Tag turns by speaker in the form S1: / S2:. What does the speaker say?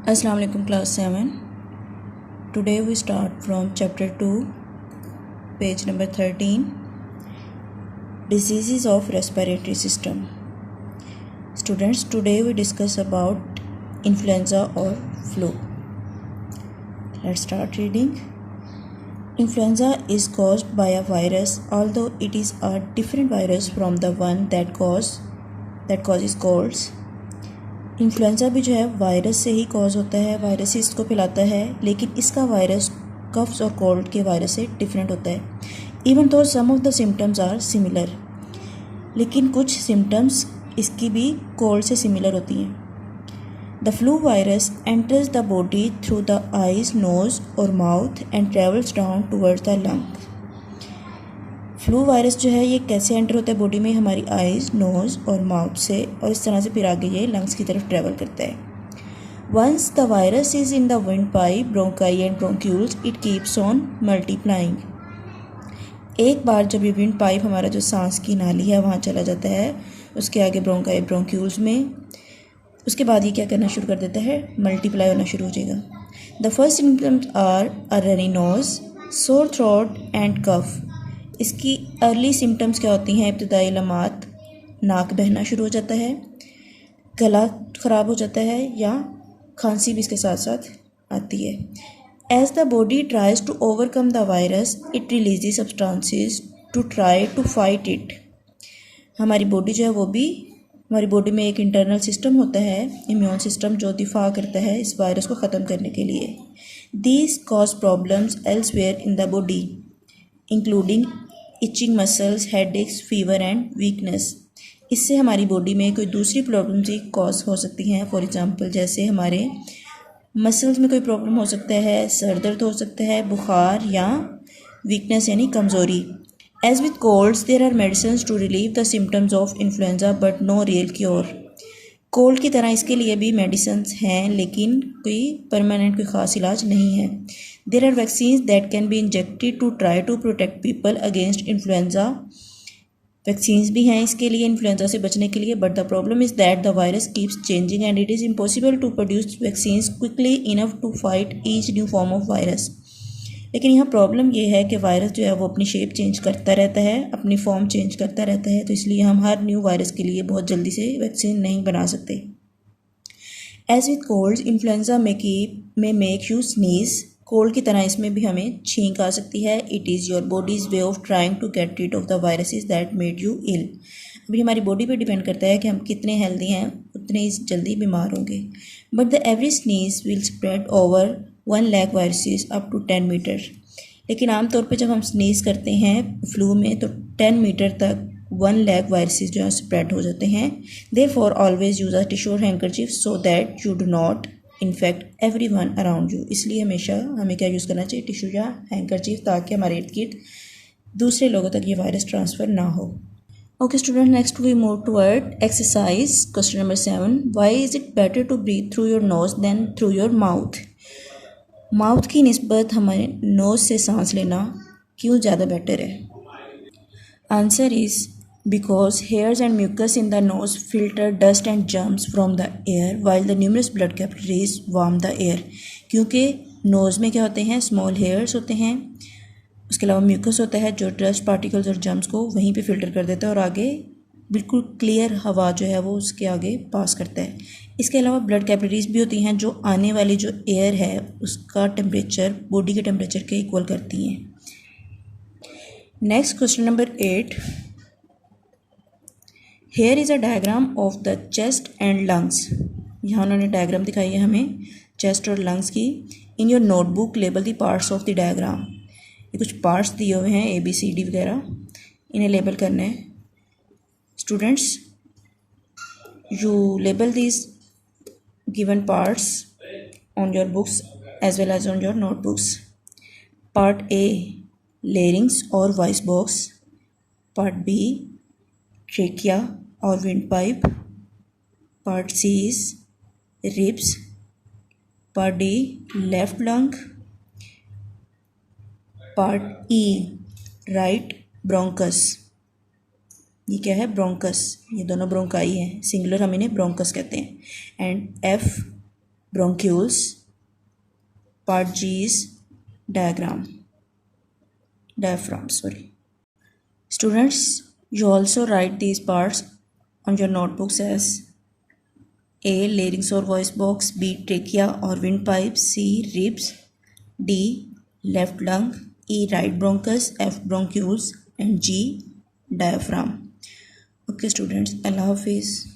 S1: Assalamu alaikum class 7. Today we start from chapter 2, page number 13, diseases of respiratory system. Students, today we discuss about influenza or flu. Let's start reading. Influenza is caused by a virus, although it is a different virus from the one that causes colds. Influenza भी जो है virus से ही cause होता है, virus ही इसको फैलाता है, लेकिन इसका वायरस कफ्स और कोल्ड के वायरस से डिफरेंट होता है. Even though some of the symptoms are similar, लेकिन कुछ सिम्टम्स इसकी भी कोल्ड से सिमिलर होती हैं. The flu virus enters the body through the eyes, nose और mouth and travels down towards the lung. Flu virus जो है ये कैसे एंटर होता है बॉडी में? हमारी आइज़, नोज़ और माउथ से, और इस तरह से फिर आगे ये लंग्स की तरफ ट्रैवल करता है. Once the virus is in the windpipe, bronchi and bronchioles, it keeps on multiplying. एक बार जब ये विंड पाइप, हमारा जो सांस की नाली है, वहाँ चला जाता है, उसके आगे ब्रोंकाई, ब्रोंक्यूल्स में, उसके बाद ये क्या करना शुरू कर देता है? मल्टीप्लाई होना शुरू हो जाएगा. The first symptoms are a runny nose, sore throat and cough. इसकी अर्ली सिम्टम्स क्या होती हैं? इब्तदाई अलामात, नाक बहना शुरू हो जाता है, गला ख़राब हो जाता है, या खांसी भी इसके साथ साथ आती है. As the body tries to overcome the virus, it releases substances to try to fight it. हमारी बॉडी जो है वो भी, हमारी बॉडी में एक इंटरनल सिस्टम होता है, इम्यून सिस्टम, जो दिफा करता है इस वायरस को ख़त्म करने के लिए. These cause problems elsewhere in the body including aching muscles, headaches, fever and weakness. इससे हमारी बॉडी में कोई दूसरी प्रॉब्लम्स ही कॉज हो सकती हैं. फॉर एग्जांपल, जैसे हमारे मसल्स में कोई प्रॉब्लम हो सकता है, सर दर्द हो सकता है, बुखार या वीकनेस यानी कमज़ोरी. As with colds there are medicines to relieve the symptoms of influenza but no real cure. Cold की तरह इसके लिए भी मेडिसिन्स हैं, लेकिन कोई परमानेंट, कोई ख़ास इलाज नहीं है. There are vaccines that can be injected to try to protect people against influenza. Vaccines भी हैं इसके लिए, इन्फ्लुएंजा से बचने के लिए, but the problem is that the virus keeps changing and it is impossible to produce vaccines quickly enough to fight each new form of virus. लेकिन यहाँ प्रॉब्लम ये है कि वायरस जो है वो अपनी शेप चेंज करता रहता है, अपनी फॉर्म चेंज करता रहता है, तो इसलिए हम हर न्यू वायरस के लिए बहुत जल्दी से वैक्सीन नहीं बना सकते. एज विथ कोल्ड, इन्फ्लुएंजा में मेक यू स्नीज. कोल्ड की तरह इसमें भी हमें छींक आ सकती है. It is your body's way of trying to get rid of the viruses that made you ill. अभी हमारी बॉडी पे डिपेंड करता है कि हम कितने हेल्दी हैं, उतने ही जल्दी बीमार होंगे. But the every sneeze will spread over 1 lakh viruses up to 10 metre. लेकिन आमतौर पे जब हम स्नीज करते हैं फ्लू में, तो 10 मीटर तक 1 लाख वायरसेस जो है स्प्रेड हो जाते हैं. Therefore always use a tissue और handkerchief so that you do not infect everyone around you. इसलिए हमेशा हमें क्या यूज़ करना चाहिए? टिश्यू या हैंकरचीफ, ताकि हमारे इर्द गिर्द दूसरे लोगों तक ये वायरस ट्रांसफ़र ना हो. Okay student, next we move toward exercise. Question number 7. Why is it better to breathe through your nose than through your mouth? Mouth की निस्बत हमारे नोज से सांस लेना क्यों ज़्यादा बेटर है? Answer is because hairs and mucus in the nose filter dust and germs from the air while the numerous blood capillaries warm the air. क्योंकि नोज़ में क्या होते हैं? स्मॉल हेयर्स होते हैं, उसके अलावा म्यूकस होता है जो डस्ट पार्टिकल्स और जर्म्स को वहीं पे फिल्टर कर देता है और आगे बिल्कुल क्लियर हवा जो है वो उसके आगे पास करता है. इसके अलावा ब्लड कैपिलरीज भी होती हैं जो आने वाली जो एयर है उसका टेम्परेचर बॉडी के टेम्परेचर के इक्वल करती हैं. Next question number 8. Here is a diagram of the chest and lungs. यहाँ उन्होंने डायग्राम दिखाई है हमें चेस्ट और लंग्स की. In your notebook label the parts of the diagram. ये कुछ पार्ट्स दिए हुए हैं ABCD वगैरह, इन्हें लेबल करना है. Students, you label this given parts on your books as well as on your notebooks. Part A, larynx और voice box. Part B, trachea और windpipe. Part C is ribs. Part D, left lung. Part E, right bronchus. ये क्या है? Bronchus. ये दोनों bronchi हैं, singular हम इन्हें ब्रोंकस कहते हैं. And F, bronchioles. Part G is diaphragm. Students, you also write these parts on your notebooks as A. Larynx or voice box, B. Trachea or windpipe, C. Ribs, D. Left lung, E. Right bronchus, F. Bronchioles, and G. Diaphragm. Okay students, Allah Hafiz.